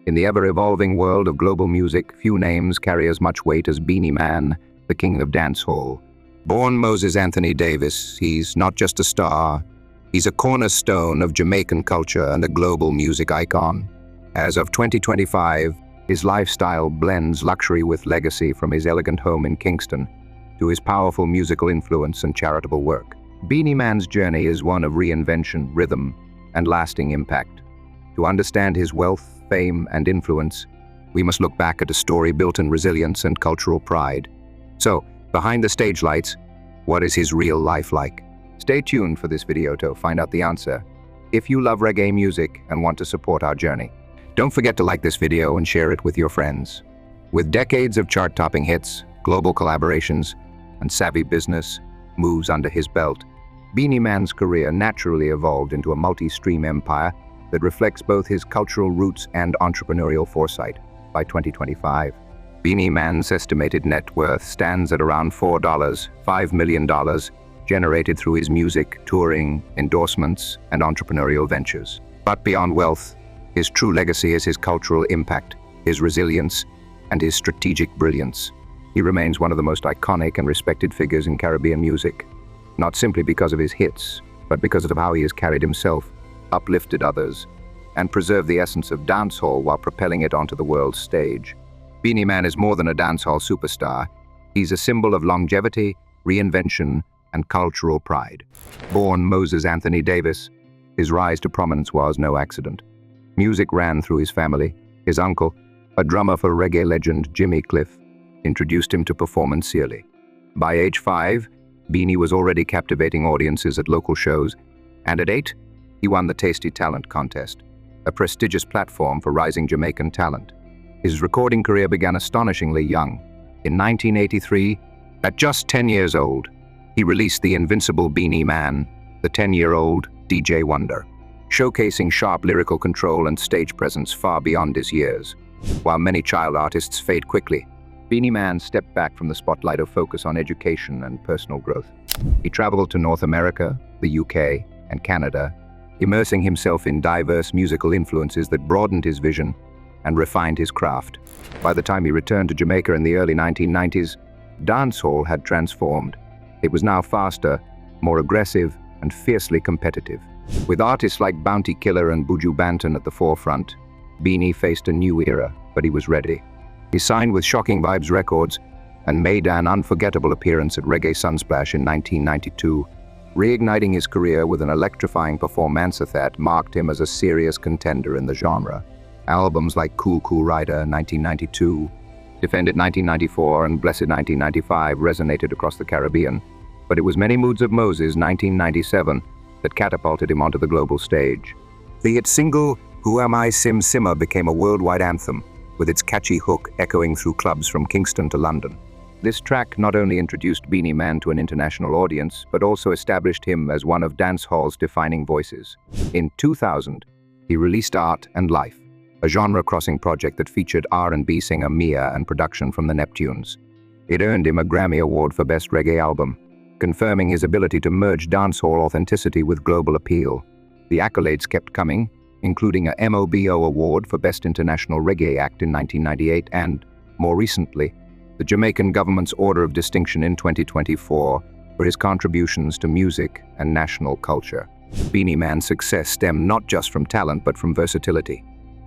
In the ever-evolving world of global music, few names carry as much weight as Beenie Man, the king of dancehall. Born Moses Anthony Davis, he's not just a star, he's a cornerstone of Jamaican culture and a global music icon. As of 2025, his lifestyle blends luxury with legacy, from his elegant home in Kingston to his powerful musical influence and charitable work. Beenie Man's journey is one of reinvention, rhythm, and lasting impact. To understand his wealth, fame, and influence, we must look back at a story built in resilience and cultural pride. So, behind the stage lights, what is his real life like? Stay tuned for this video to find out the answer. If you love reggae music and want to support our journey, don't forget to like this video and share it with your friends. With decades of chart-topping hits, global collaborations, and savvy business moves under his belt, Beenie Man's career naturally evolved into a multi-stream empire that reflects both his cultural roots and entrepreneurial foresight. By 2025, Beenie Man's estimated net worth stands at around $5 million, generated through his music, touring, endorsements, and entrepreneurial ventures. But beyond wealth, his true legacy is his cultural impact, his resilience, and his strategic brilliance. He remains one of the most iconic and respected figures in Caribbean music, not simply because of his hits, but because of how he has carried himself, uplifted others, and preserved the essence of dancehall while propelling it onto the world stage. Beenie Man is more than a dancehall superstar. He's a symbol of longevity, reinvention, and cultural pride. Born Moses Anthony Davis, his rise to prominence was no accident. Music ran through his family. His uncle, a drummer for reggae legend Jimmy Cliff, introduced him to performance sincerely. By age 5, Beenie was already captivating audiences at local shows, and at 8, he won the Tasty Talent Contest, a prestigious platform for rising Jamaican talent. His recording career began astonishingly young. In 1983, at just 10 years old, he released the invincible Beenie Man, the 10-year-old DJ Wonder, showcasing sharp lyrical control and stage presence far beyond his years. While many child artists fade quickly, Beenie Man stepped back from the spotlight to focus on education and personal growth. He traveled to North America, the UK, and Canada, immersing himself in diverse musical influences that broadened his vision and refined his craft. By the time he returned to Jamaica in the early 1990s, dancehall had transformed. It was now faster, more aggressive, and fiercely competitive. With artists like Bounty Killer and Buju Banton at the forefront, Beenie faced a new era, but he was ready. He signed with Shocking Vibes Records and made an unforgettable appearance at Reggae Sunsplash in 1992, reigniting his career with an electrifying performance that marked him as a serious contender in the genre. Albums like Cool Cool Rider 1992, Defended 1994, and Blessed 1995 resonated across the Caribbean, but it was Many Moods of Moses 1997 that catapulted him onto the global stage. The hit single Who Am I Sim Simmer became a worldwide anthem, with its catchy hook echoing through clubs from Kingston to London. This track not only introduced Beenie Man to an international audience, but also established him as one of dancehall's defining voices. In 2000, he released Art and Life, a genre-crossing project that featured R&B singer Mia and production from the Neptunes. It earned him a Grammy Award for Best Reggae Album, confirming his ability to merge dancehall authenticity with global appeal. The accolades kept coming, including a MOBO Award for Best International Reggae Act in 1998 and, more recently, the Jamaican government's Order of Distinction in 2024 for his contributions to music and national culture. Beenie Man's success stemmed not just from talent but from versatility.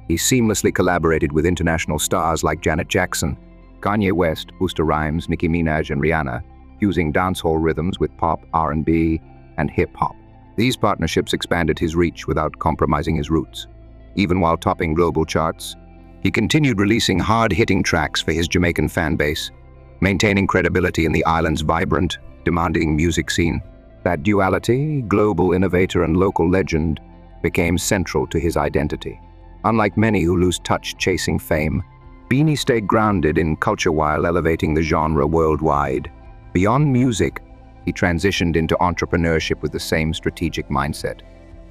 He seamlessly collaborated with international stars like Janet Jackson, Kanye West, Busta Rhymes, Nicki Minaj, and Rihanna, fusing dancehall rhythms with pop, R&B, and hip-hop. These partnerships expanded his reach without compromising his roots. Even while topping global charts, he continued releasing hard-hitting tracks for his Jamaican fan base, maintaining credibility in the island's vibrant, demanding music scene. That duality, global innovator and local legend, became central to his identity. Unlike many who lose touch chasing fame, Beenie stayed grounded in culture while elevating the genre worldwide. Beyond music, he transitioned into entrepreneurship with the same strategic mindset.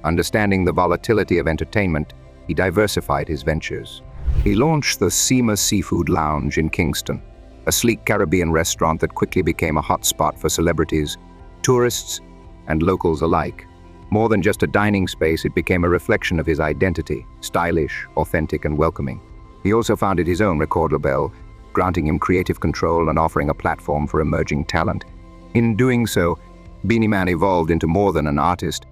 Understanding the volatility of entertainment, he diversified his ventures. He launched the Seema Seafood Lounge in Kingston, a sleek Caribbean restaurant that quickly became a hotspot for celebrities, tourists, and locals alike. More than just a dining space, it became a reflection of his identity, stylish, authentic, and welcoming. He also founded his own record label, granting him creative control and offering a platform for emerging talent. In doing so, Beenie Man evolved into more than an artist.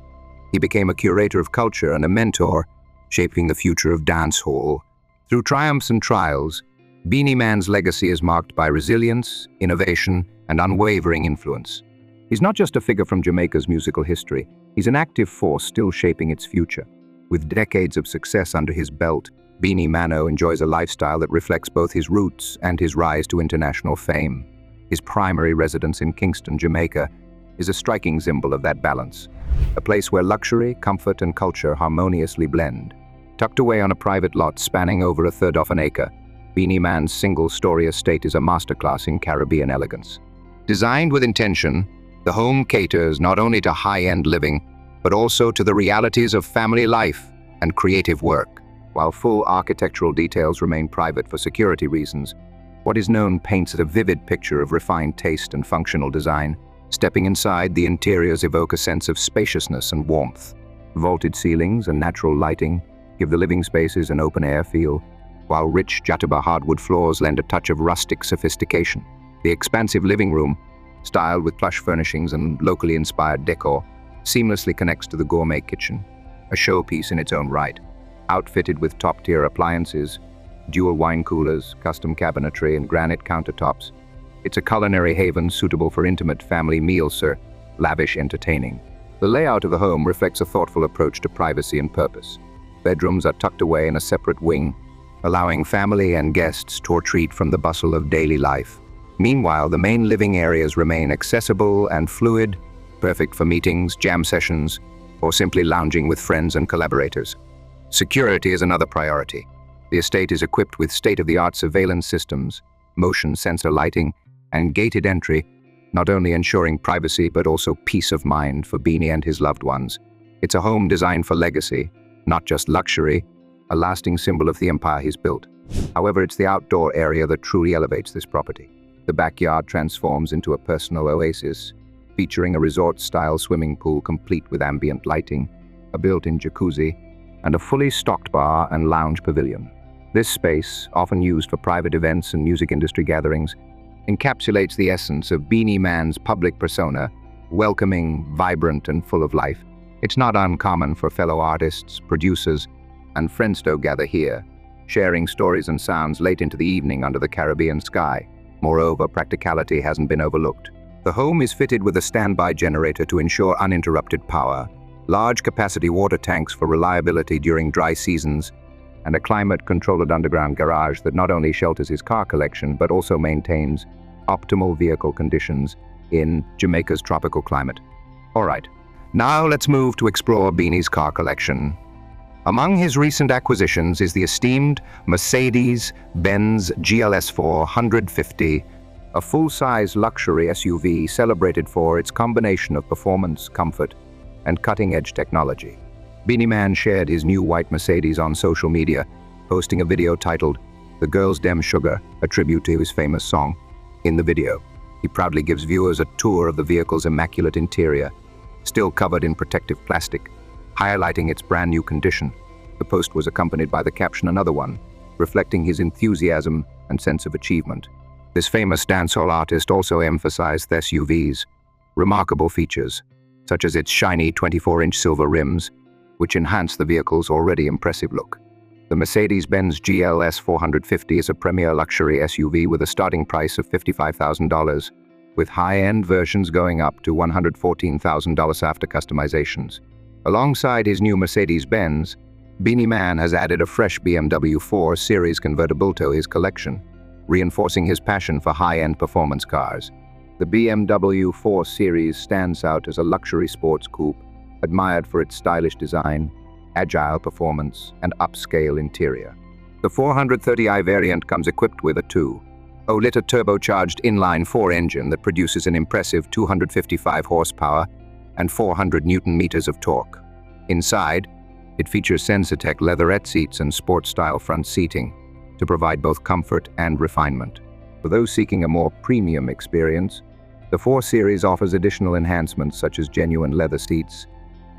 He became a curator of culture and a mentor, shaping the future of dancehall. Through triumphs and trials, Beenie Man's legacy is marked by resilience, innovation, and unwavering influence. He's not just a figure from Jamaica's musical history, he's an active force still shaping its future. With decades of success under his belt, Beenie Mano enjoys a lifestyle that reflects both his roots and his rise to international fame. His primary residence in Kingston, Jamaica, is a striking symbol of that balance. A place where luxury, comfort, and culture harmoniously blend. Tucked away on a private lot spanning over a third of an acre, Beenie Man's single-story estate is a masterclass in Caribbean elegance. Designed with intention, the home caters not only to high-end living, but also to the realities of family life and creative work. While full architectural details remain private for security reasons, what is known paints a vivid picture of refined taste and functional design. Stepping inside, the interiors evoke a sense of spaciousness and warmth. Vaulted ceilings and natural lighting give the living spaces an open-air feel, while rich Jataba hardwood floors lend a touch of rustic sophistication. The expansive living room, styled with plush furnishings and locally inspired decor, seamlessly connects to the gourmet kitchen, a showpiece in its own right. Outfitted with top-tier appliances, dual wine coolers, custom cabinetry, and granite countertops, it's a culinary haven suitable for intimate family meals, lavish entertaining. The layout of the home reflects a thoughtful approach to privacy and purpose. Bedrooms are tucked away in a separate wing, allowing family and guests to retreat from the bustle of daily life. Meanwhile, the main living areas remain accessible and fluid, perfect for meetings, jam sessions, or simply lounging with friends and collaborators. Security is another priority. The estate is equipped with state-of-the-art surveillance systems, motion sensor lighting, and gated entry, not only ensuring privacy but also peace of mind for Beenie and his loved ones. It's a home designed for legacy, not just luxury, a lasting symbol of the empire he's built. However, it's the outdoor area that truly elevates this property. The backyard transforms into a personal oasis, featuring a resort-style swimming pool complete with ambient lighting, a built-in jacuzzi, and a fully stocked bar and lounge pavilion. This space, often used for private events and music industry gatherings, encapsulates the essence of Beenie Man's public persona, welcoming, vibrant, and full of life. It's not uncommon for fellow artists, producers, and friends to gather here, sharing stories and sounds late into the evening under the Caribbean sky. Moreover, practicality hasn't been overlooked. The home is fitted with a standby generator to ensure uninterrupted power, large capacity water tanks for reliability during dry seasons, and a climate-controlled underground garage that not only shelters his car collection but also maintains optimal vehicle conditions in Jamaica's tropical climate. Alright, now let's move to explore Beenie's car collection. Among his recent acquisitions is the esteemed Mercedes-Benz GLS 450, a full-size luxury SUV celebrated for its combination of performance, comfort, and cutting-edge technology. Beenie Man shared his new white Mercedes on social media, posting a video titled "The Girls Dem Sugar," a tribute to his famous song. In the video, he proudly gives viewers a tour of the vehicle's immaculate interior, still covered in protective plastic, highlighting its brand new condition. The post was accompanied by the caption "Another One," reflecting his enthusiasm and sense of achievement. This famous dancehall artist also emphasized the SUV's remarkable features, such as its shiny 24-inch silver rims, which enhance the vehicle's already impressive look. The Mercedes-Benz GLS 450 is a premier luxury SUV with a starting price of $55,000, with high-end versions going up to $114,000 after customizations. Alongside his new Mercedes-Benz, Beenie Man has added a fresh BMW 4 Series convertible to his collection, reinforcing his passion for high-end performance cars. The BMW 4 Series stands out as a luxury sports coupe, admired for its stylish design, agile performance, and upscale interior. The 430i variant comes equipped with a 2.0-liter turbocharged inline-4 engine that produces an impressive 255 horsepower and 400 Newton-meters of torque. Inside, it features Sensatec leatherette seats and sport-style front seating to provide both comfort and refinement. For those seeking a more premium experience, the 4 Series offers additional enhancements such as genuine leather seats,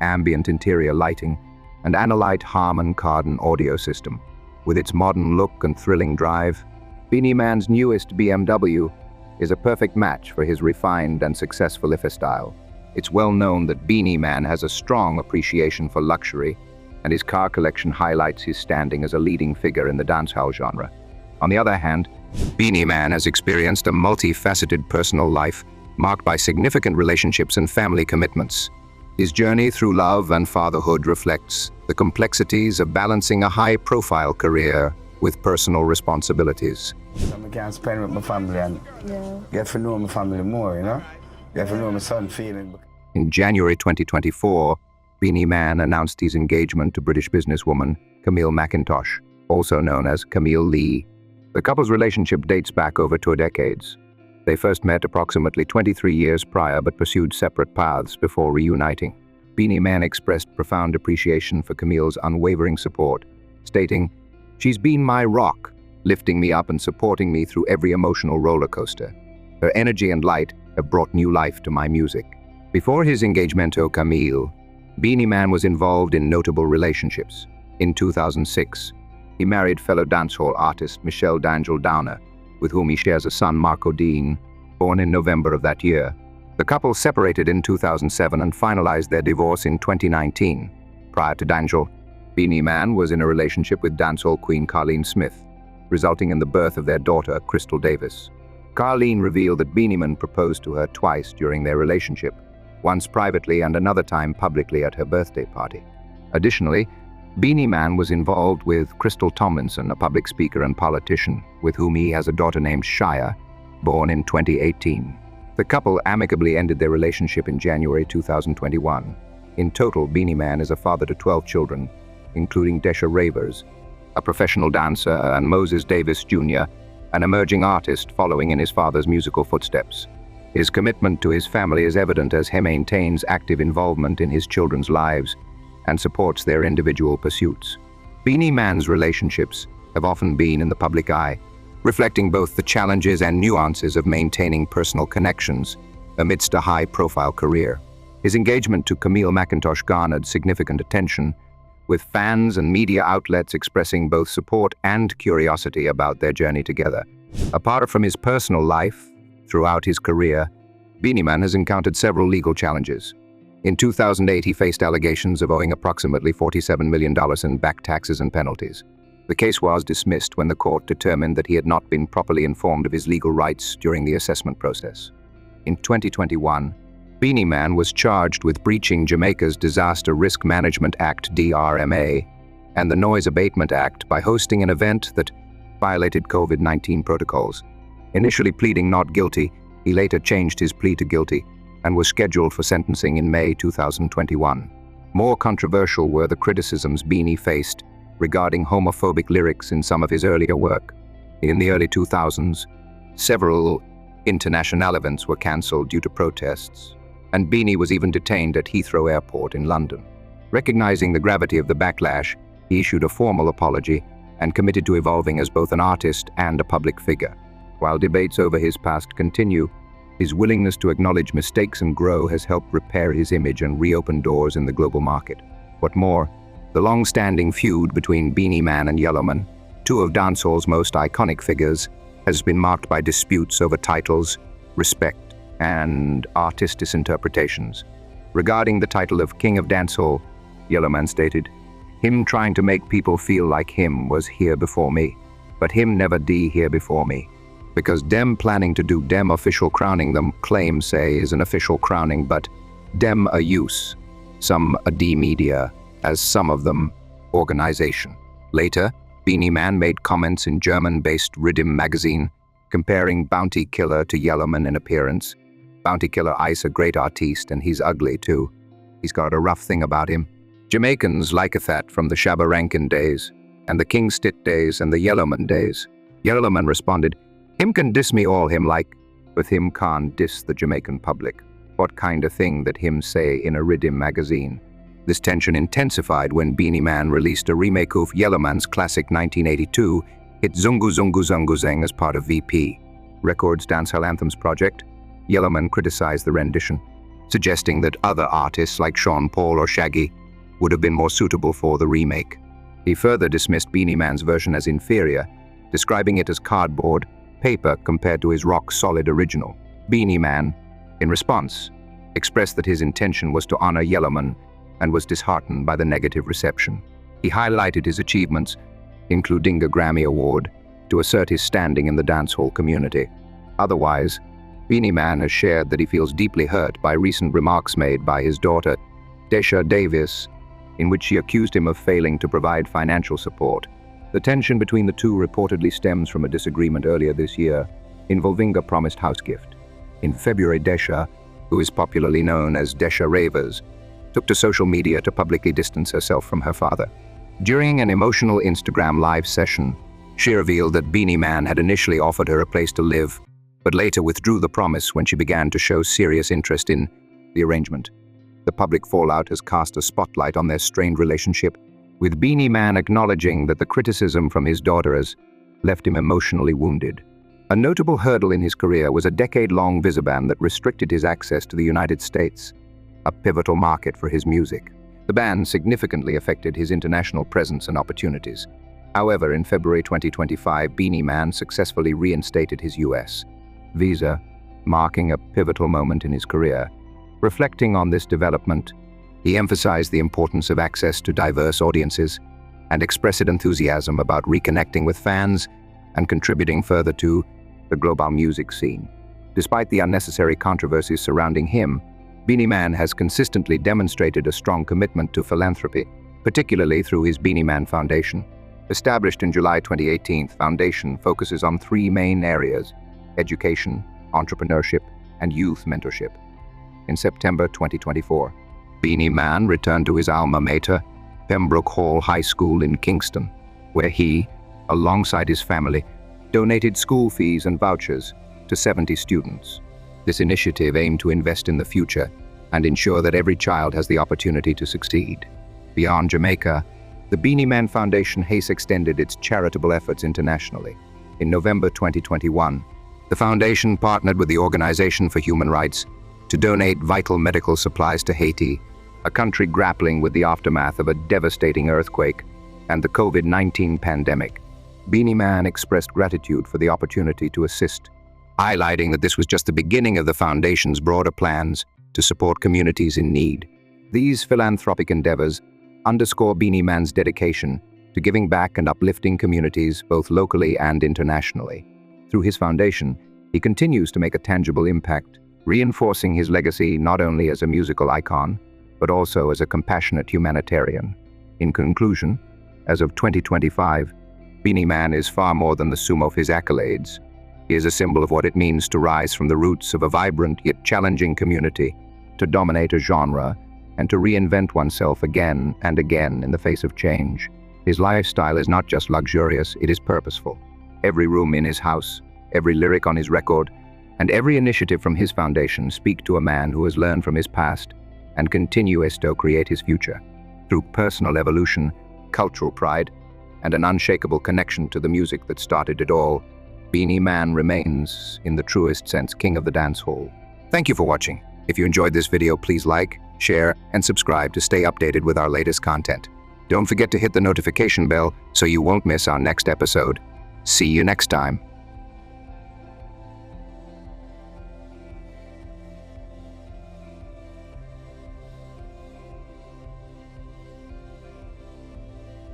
ambient interior lighting, and Analyte Harman Kardon audio system. With its modern look and thrilling drive, Beenie Man's newest BMW is a perfect match for his refined and successful lifestyle. It's well known that Beenie Man has a strong appreciation for luxury, and his car collection highlights his standing as a leading figure in the dancehall genre. On the other hand, Beenie Man has experienced a multifaceted personal life marked by significant relationships and family commitments. His journey through love and fatherhood reflects the complexities of balancing a high-profile career with personal responsibilities. I can spend with my family and get to know my family more, you know? Get to know my son feeling. In January 2024, Beenie Man announced his engagement to British businesswoman Camille McIntosh, also known as Camille Lee. The couple's relationship dates back over 2 decades. They first met approximately 23 years prior but pursued separate paths before reuniting. Beenie Man expressed profound appreciation for Camille's unwavering support, stating, "She's been my rock, lifting me up and supporting me through every emotional roller coaster. Her energy and light have brought new life to my music." Before his engagement to Camille, Beenie Man was involved in notable relationships. In 2006, he married fellow dancehall artist Michelle D'Angel Downer, with whom he shares a son, Marco Dean, born in November of that year. The couple separated in 2007 and finalized their divorce in 2019. Prior to D'Angel, Beenie Man was in a relationship with dancehall queen Carleen Smith, resulting in the birth of their daughter, Crystal Davis. Carleen revealed that Beenie Man proposed to her twice during their relationship, once privately and another time publicly at her birthday party. Additionally, Beenie Man was involved with Crystal Tomlinson, a public speaker and politician, with whom he has a daughter named Shia, born in 2018. The couple amicably ended their relationship in January 2021. In total, Beenie Man is a father to 12 children, including Desha Ravers, a professional dancer, and Moses Davis Jr., an emerging artist following in his father's musical footsteps. His commitment to his family is evident as he maintains active involvement in his children's lives and supports their individual pursuits. Beenie Man's relationships have often been in the public eye, reflecting both the challenges and nuances of maintaining personal connections amidst a high-profile career. His engagement to Camille McIntosh garnered significant attention, with fans and media outlets expressing both support and curiosity about their journey together. Apart from his personal life, throughout his career, Beenie Man has encountered several legal challenges. In 2008, he faced allegations of owing approximately $47 million in back taxes and penalties. The case was dismissed when the court determined that he had not been properly informed of his legal rights during the assessment process. In 2021, Beenie Man was charged with breaching Jamaica's Disaster Risk Management Act (DRMA) and the Noise Abatement Act by hosting an event that violated COVID-19 protocols. Initially pleading not guilty, he later changed his plea to guilty and was scheduled for sentencing in May 2021. More controversial were the criticisms Beenie faced regarding homophobic lyrics in some of his earlier work. In the early 2000s, several international events were cancelled due to protests, and Beenie was even detained at Heathrow Airport in London. Recognizing the gravity of the backlash, he issued a formal apology and committed to evolving as both an artist and a public figure. While debates over his past continue, his willingness to acknowledge mistakes and grow has helped repair his image and reopen doors in the global market. What more, the long-standing feud between Beenie Man and Yellowman, two of dancehall's most iconic figures, has been marked by disputes over titles, respect, and artistic interpretations. Regarding the title of King of Dancehall, Yellowman stated, "Him trying to make people feel like him was here before me, but him never D here before me. Because dem planning to do dem official crowning them claim say is an official crowning, but dem a use, some a D media, as some of them organization." Later, Beenie Man made comments in German-based Rhythm magazine, comparing Bounty Killer to Yellowman in appearance. Bounty Killer Ice a great artiste, and he's ugly too. He's got a rough thing about him. Jamaicans liketh that from the Shabba Rankin days, and the King Stit days, and the Yellowman days. Yellowman responded, "Him can diss me all him like, but him can't diss the Jamaican public. What kind of thing that him say in a Rhythm magazine?" This tension intensified when Beenie Man released a remake of Yellowman's classic 1982 hit Zungu Zungu Zungu Zeng as part of VP Records' Dancehall Anthems project. Yellowman criticized the rendition, suggesting that other artists like Sean Paul or Shaggy would have been more suitable for the remake. He further dismissed Beenie Man's version as inferior, describing it as cardboard, paper compared to his rock-solid original. Beenie Man, in response, expressed that his intention was to honor Yellowman and was disheartened by the negative reception. He highlighted his achievements, including a Grammy Award, to assert his standing in the dancehall community. Otherwise, Beenie Man has shared that he feels deeply hurt by recent remarks made by his daughter, Desha Davis, in which she accused him of failing to provide financial support. The tension between the two reportedly stems from a disagreement earlier this year involving a promised house gift. In February, Desha, who is popularly known as Desha Ravers, took to social media to publicly distance herself from her father. During an emotional Instagram live session, she revealed that Beenie Man had initially offered her a place to live, but later withdrew the promise when she began to show serious interest in the arrangement. The public fallout has cast a spotlight on their strained relationship, with Beenie Man acknowledging that the criticism from his daughter has left him emotionally wounded. A notable hurdle in his career was a decade-long visa ban that restricted his access to the United States, a pivotal market for his music. The ban significantly affected his international presence and opportunities. However, in February 2025, Beenie Man successfully reinstated his US visa, marking a pivotal moment in his career. Reflecting on this development, he emphasized the importance of access to diverse audiences and expressed enthusiasm about reconnecting with fans and contributing further to the global music scene. Despite the unnecessary controversies surrounding him, Beenie Man has consistently demonstrated a strong commitment to philanthropy, particularly through his Beenie Man Foundation. Established in July 2018, the foundation focuses on three main areas: education, entrepreneurship, and youth mentorship. In September 2024, Beenie Man returned to his alma mater, Pembroke Hall High School in Kingston, where he, alongside his family, donated school fees and vouchers to 70 students. This initiative aimed to invest in the future and ensure that every child has the opportunity to succeed. Beyond Jamaica, the Beenie Man Foundation has extended its charitable efforts internationally. In November 2021, the foundation partnered with the Organization for Human Rights to donate vital medical supplies to Haiti, a country grappling with the aftermath of a devastating earthquake and the COVID-19 pandemic. Beenie Man expressed gratitude for the opportunity to assist, highlighting that this was just the beginning of the foundation's broader plans to support communities in need. These philanthropic endeavors underscore Beenie Man's dedication to giving back and uplifting communities both locally and internationally. Through his foundation, he continues to make a tangible impact, reinforcing his legacy not only as a musical icon, but also as a compassionate humanitarian. In conclusion, as of 2025, Beenie Man is far more than the sum of his accolades. He is a symbol of what it means to rise from the roots of a vibrant yet challenging community, to dominate a genre, and to reinvent oneself again and again in the face of change. His lifestyle is not just luxurious, it is purposeful. Every room in his house, every lyric on his record, and every initiative from his foundation speak to a man who has learned from his past and continues to create his future. Through personal evolution, cultural pride, and an unshakable connection to the music that started it all, Beenie Man remains, in the truest sense, king of the dancehall. Thank you for watching. If you enjoyed this video, please like, share, and subscribe to stay updated with our latest content. Don't forget to hit the notification bell so you won't miss our next episode. See you next time.